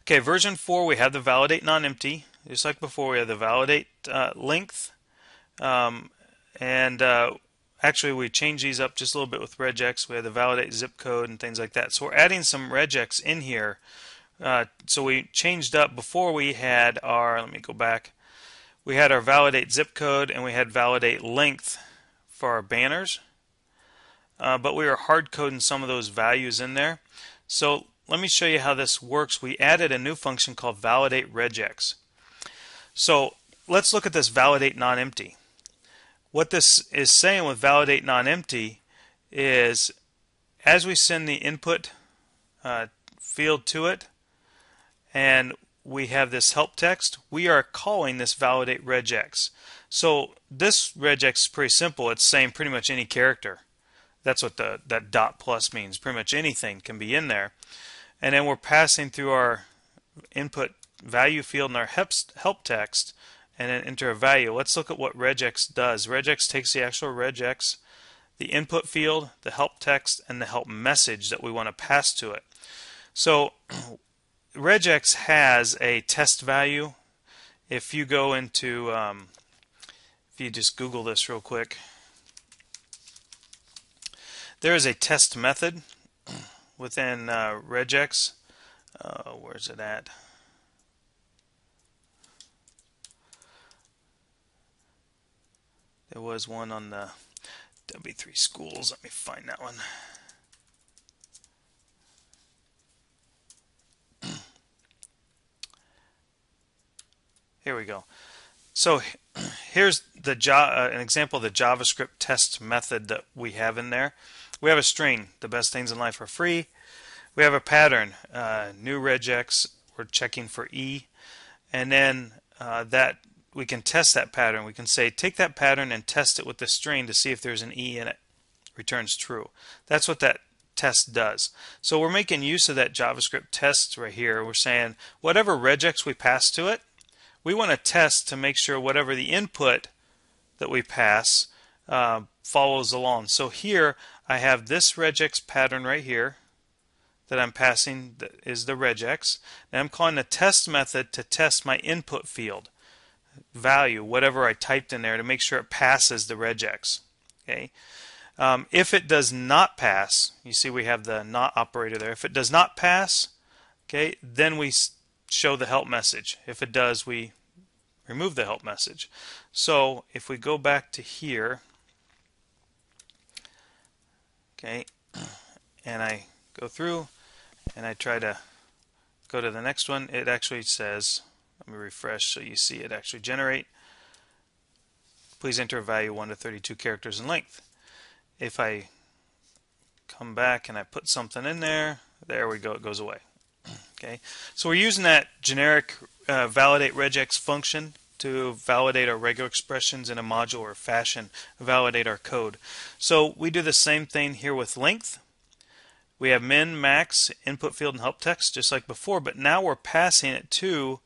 Okay, version 4, we have the validate non-empty. Just like before, we have the validate length, actually, we changed these up just a little bit with regex. We have the validate zip code and things like that. So we're adding some regex in here. So we changed up. Before we had our, let me go back. We had our validate zip code and we had validate length for our banners. But we were hard coding some of those values in there. So let me show you how this works. We added a new function called validate regex. So let's look at this validate non-empty. What this is saying with validate non-empty is as we send the input field to it and we have this help text, we are calling this validate regex. So this regex is pretty simple. It's saying pretty much any character. That's what that dot plus means. Pretty much anything can be in there. And then we're passing through our input value field in our help text and then enter a value. Let's look at what regex does. Regex takes the actual regex, the input field, the help text, and the help message that we want to pass to it. So regex has a test value. If you go into, if you just Google this real quick, there is a test method within regex. Where's it at? There was one on the W3 schools. Let me find that one. Here we go. So here's the an example of the JavaScript test method that we have in there. We have a string, the best things in life are free. We have a pattern, new regex, we're checking for E. And then that we can test that pattern. We can say, take that pattern and test it with the string to see if there's an E in it. Returns true. That's what that test does. So we're making use of that JavaScript test right here. We're saying whatever regex we pass to it, we want to test to make sure whatever the input that we pass follows along. So here I have this regex pattern right here that I'm passing, that is the regex. Now I'm calling the test method to test my input field value, whatever I typed in there, to make sure it passes the regex. Okay. If it does not pass, you see we have the not operator there. If it does not pass, okay, then we show the help message. If it does, we remove the help message. So if we go back to here, okay, and I go through and I try to go to the next one, it actually says, let me refresh so you see it actually generate. Please enter a value 1 to 32 characters in length. If I come back and I put something in there, there we go, it goes away. Okay, so we're using that generic validate regex function to validate our regular expressions in a modular fashion, validate our code. So we do the same thing here with length. We have min, max, input field, and help text just like before, but now we're passing it to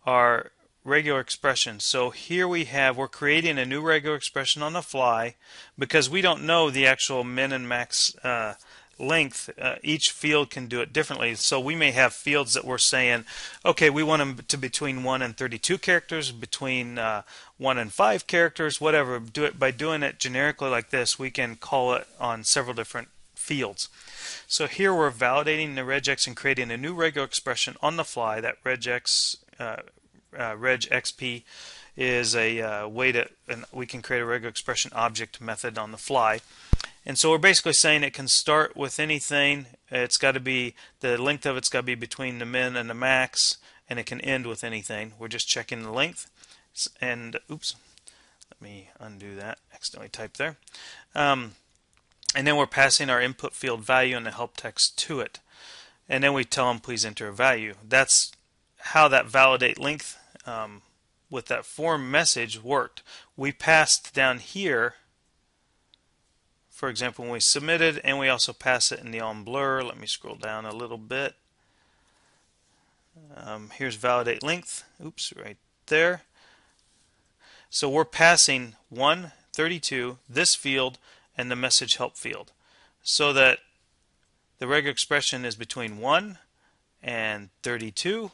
our regular expression. So here we're creating a new regular expression on the fly because we don't know the actual min and max length. Each field can do it differently. So we may have fields that we're saying, okay, we want them to between 1 and 32 characters, between 1 and 5 characters, whatever. Do it by doing it generically like this. We can call it on several different fields. So here we're validating the regex and creating a new regular expression on the fly. That regex regexp is a way to, and we can create a regular expression object method on the fly. And so we're basically saying it can start with anything. It's got to be, the length of it's got to be between the min and the max, and it can end with anything. We're just checking the length. And oops, let me undo that. Accidentally typed there. And then we're passing our input field value and the help text to it. And then we tell them please enter a value. That's how that validate length with that form message worked. We passed down here, for example, when we submitted, and we also pass it in the on blur. Let me scroll down a little bit. Here's validate length. Oops, right there. So we're passing 1, 32, this field, and the message help field, so that the regular expression is between 1 and 32,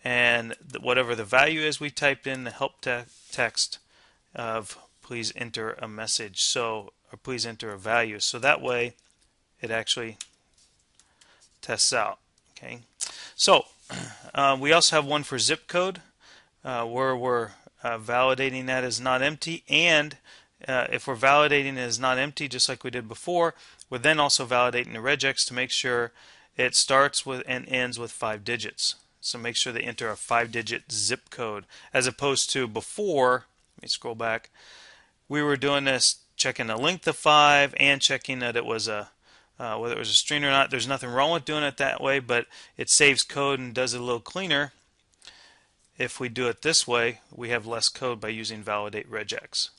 and whatever the value is, we typed in the help text of please enter a message, so, or please enter a value, so that way it actually tests out. Okay, so we also have one for zip code where we're validating that as not empty, and if we're validating it as not empty, just like we did before, we're then also validating the regex to make sure it starts with and ends with 5 digits. So make sure they enter a 5-digit zip code, as opposed to before. Let me scroll back. We were doing this checking the length of 5 and checking that it was a whether it was a string or not. There's nothing wrong with doing it that way, but it saves code and does it a little cleaner. if we do it this way, we have less code by using validate regex.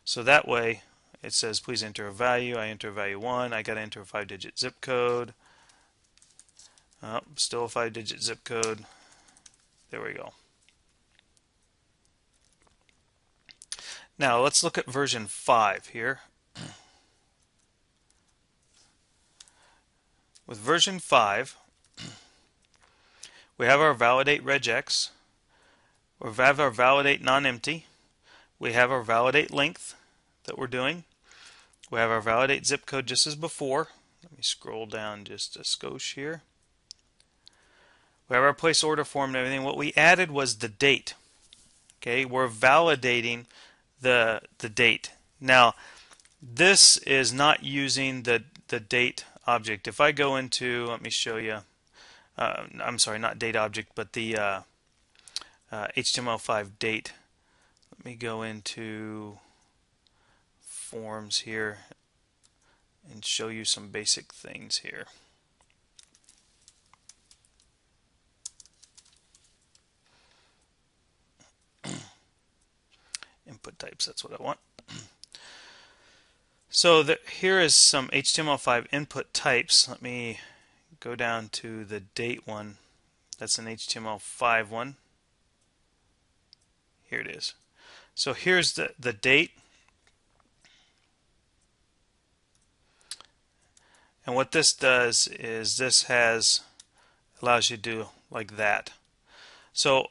So that way, it says please enter a value. I enter value 1. I got to enter a 5-digit zip code. Oh, still a 5-digit zip code. There we go. Now let's look at version 5 here. With version 5, we have our validate regex. We have our validate non-empty. We have our validate length that we're doing. We have our validate zip code just as before. Let me scroll down just a skosh here. We have our place order form and everything. What we added was the date. Okay, we're validating the date. Now, this is not using the date object. If I go into, let me show you. I'm sorry, not date object, but the HTML5 date. Let me go into forms here and show you some basic things here. Input types, that's what I want. So here is some HTML5 input types. Let me go down to the date one. That's an HTML5 one. Here it is. So here's the date. And what this does is this allows you to do like that. So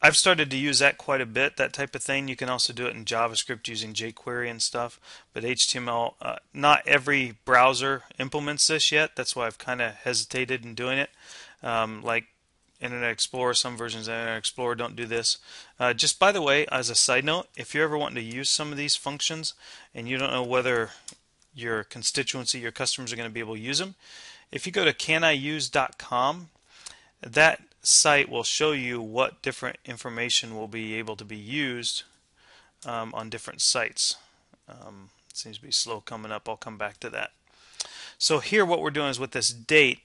I've started to use that quite a bit, that type of thing. You can also do it in JavaScript using jQuery and stuff. But HTML, not every browser implements this yet. That's why I've kind of hesitated in doing it. Like Internet Explorer, some versions of Internet Explorer don't do this. Just by the way, as a side note, if you're ever wanting to use some of these functions and you don't know whether your constituency, your customers are going to be able to use them, if you go to caniuse.com, that site will show you what different information will be able to be used on different sites. It seems to be slow coming up. I'll come back to that. So here what we're doing is with this date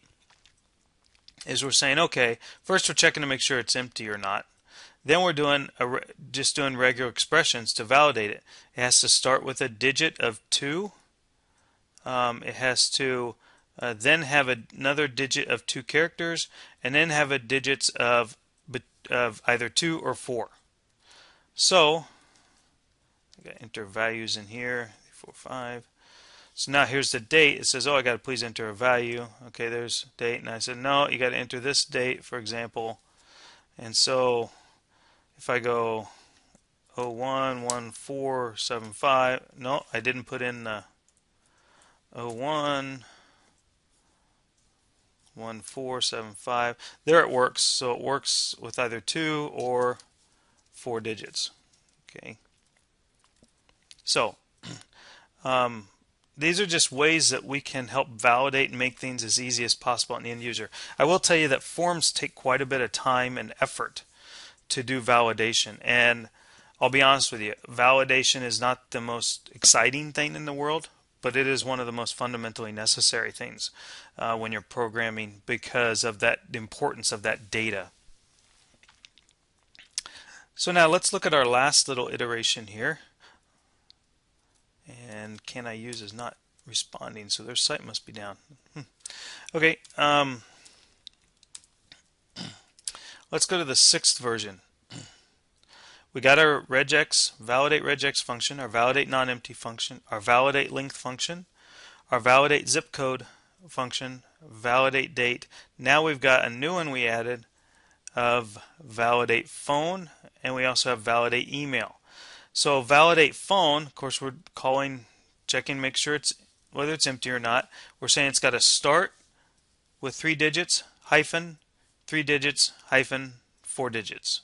is we're saying, okay, first we're checking to make sure it's empty or not. Then we're doing just doing regular expressions to validate it. It has to start with a digit of 2. It has to then have another digit of 2 characters, and then have a digits of either 2 or 4. So I got to enter values in here, 4, 5. So now here's the date. It says, oh, I got to please enter a value. Okay, there's date, and I said, no, you got to enter this date, for example. And so if I go 011475, no, I didn't put in the 011475. There it works. So it works with either 2 or 4 digits. Okay. So these are just ways that we can help validate and make things as easy as possible on the end user. I will tell you that forms take quite a bit of time and effort to do validation, and I'll be honest with you, validation is not the most exciting thing in the world, but it is one of the most fundamentally necessary things when you're programming because of the importance of that data. So now let's look at our last little iteration here. And caniuse is not responding, so their site must be down. Okay, let's go to the 6th version. We got our regex, validate regex function, our validate non-empty function, our validate length function, our validate zip code function, validate date. Now we've got a new one we added of validate phone, and we also have validate email. So validate phone, of course, we're checking, make sure whether it's empty or not. We're saying it's got to start with 3 digits, hyphen, 3 digits, hyphen, 4 digits.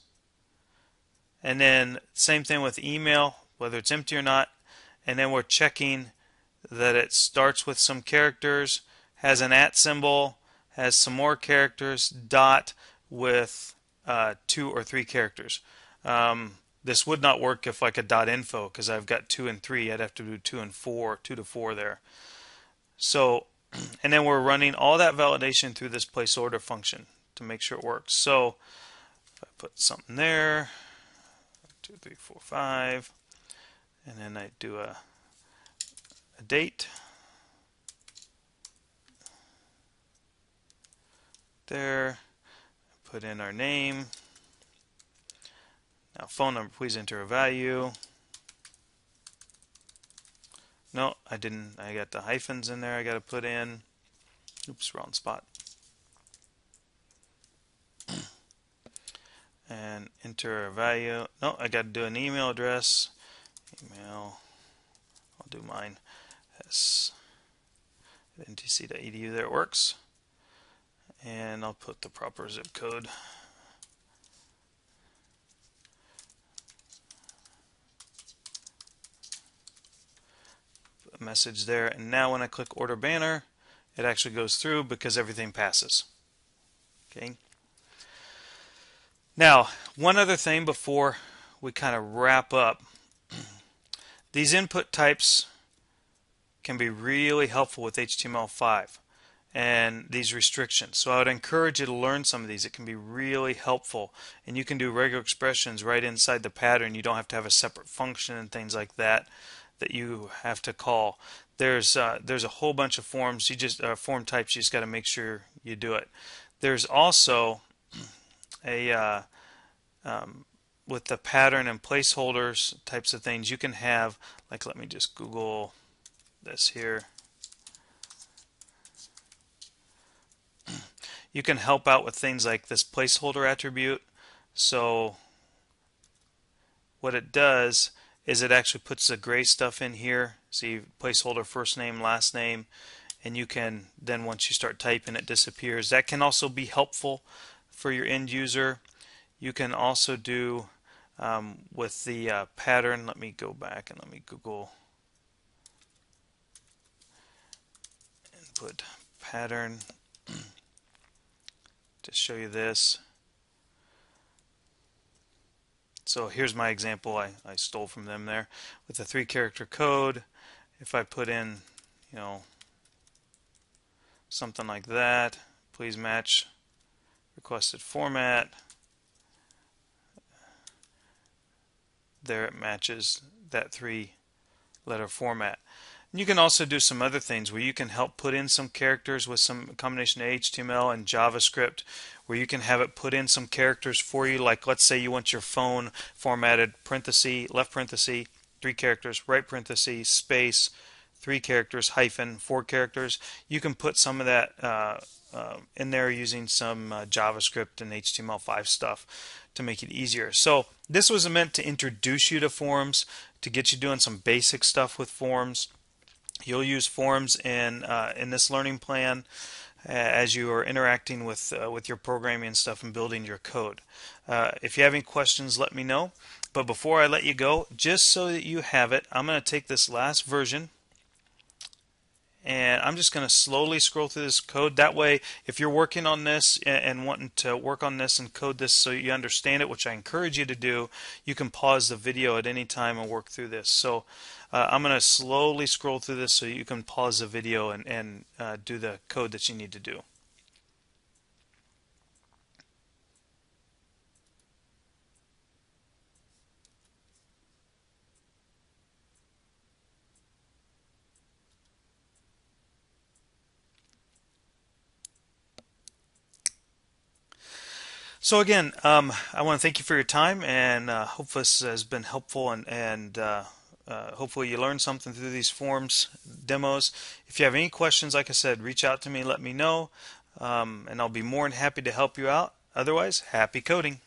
And then same thing with email, whether it's empty or not. And then we're checking that it starts with some characters, has an @ symbol, has some more characters, dot with 2 or 3 characters. This would not work if like a .info because I've got 2 and 3. I'd have to do 2 and 4, 2 to 4 there. So, and then we're running all that validation through this place order function to make sure it works. So If I put something there, 2, 3, 4, 5, and then I do a date there, put in our name. Now phone number, please enter a value. No, I didn't. I got the hyphens in there I got to put in. Oops, wrong spot. And enter a value. No, I got to do an email address. Email, I'll do mine. ntc.edu, there it works. And I'll put the proper zip code. Put a message there, and now when I click order banner, it actually goes through because everything passes. Okay. Now, one other thing before we kind of wrap up. These input types can be really helpful with HTML5 and these restrictions. So I would encourage you to learn some of these. It can be really helpful, and you can do regular expressions right inside the pattern. You don't have to have a separate function and things like that that you have to call. There's a whole bunch of forms. You just form types. You just got to make sure you do it. There's also a with the pattern and placeholders types of things, you can have, like, let me just Google this here. You can help out with things like this placeholder attribute. So what it does is it actually puts the gray stuff in here. See, placeholder first name, last name, and you can then, once you start typing, it disappears. That can also be helpful for your end user. You can also do with the pattern. Let me go back and let me Google and put pattern to show you this. So here's my example I stole from them there. With the 3-character code, if I put in, you know, something like that, please match requested format, there it matches that 3-letter format. And you can also do some other things where you can help put in some characters with some combination of HTML and JavaScript, where you can have it put in some characters for you. Like, let's say you want your phone formatted parenthesis, left parenthesis, 3 characters, right parenthesis, space, 3 characters, hyphen, 4 characters. You can put some of that in there using some JavaScript and HTML5 stuff to make it easier. So this was meant to introduce you to forms, to get you doing some basic stuff with forms. You'll use forms in this learning plan as you are interacting with your programming and stuff and building your code. If you have any questions, let me know. But before I let you go, just so that you have it, I'm going to take this last version, and I'm just going to slowly scroll through this code. That way, if you're working on this and wanting to work on this and code this so you understand it, which I encourage you to do, you can pause the video at any time and work through this. So I'm going to slowly scroll through this so you can pause the video and do the code that you need to do. So again, I want to thank you for your time, and hope this has been helpful, and hopefully you learned something through these forms demos. If you have any questions, like I said, reach out to me, let me know, and I'll be more than happy to help you out. Otherwise, happy coding.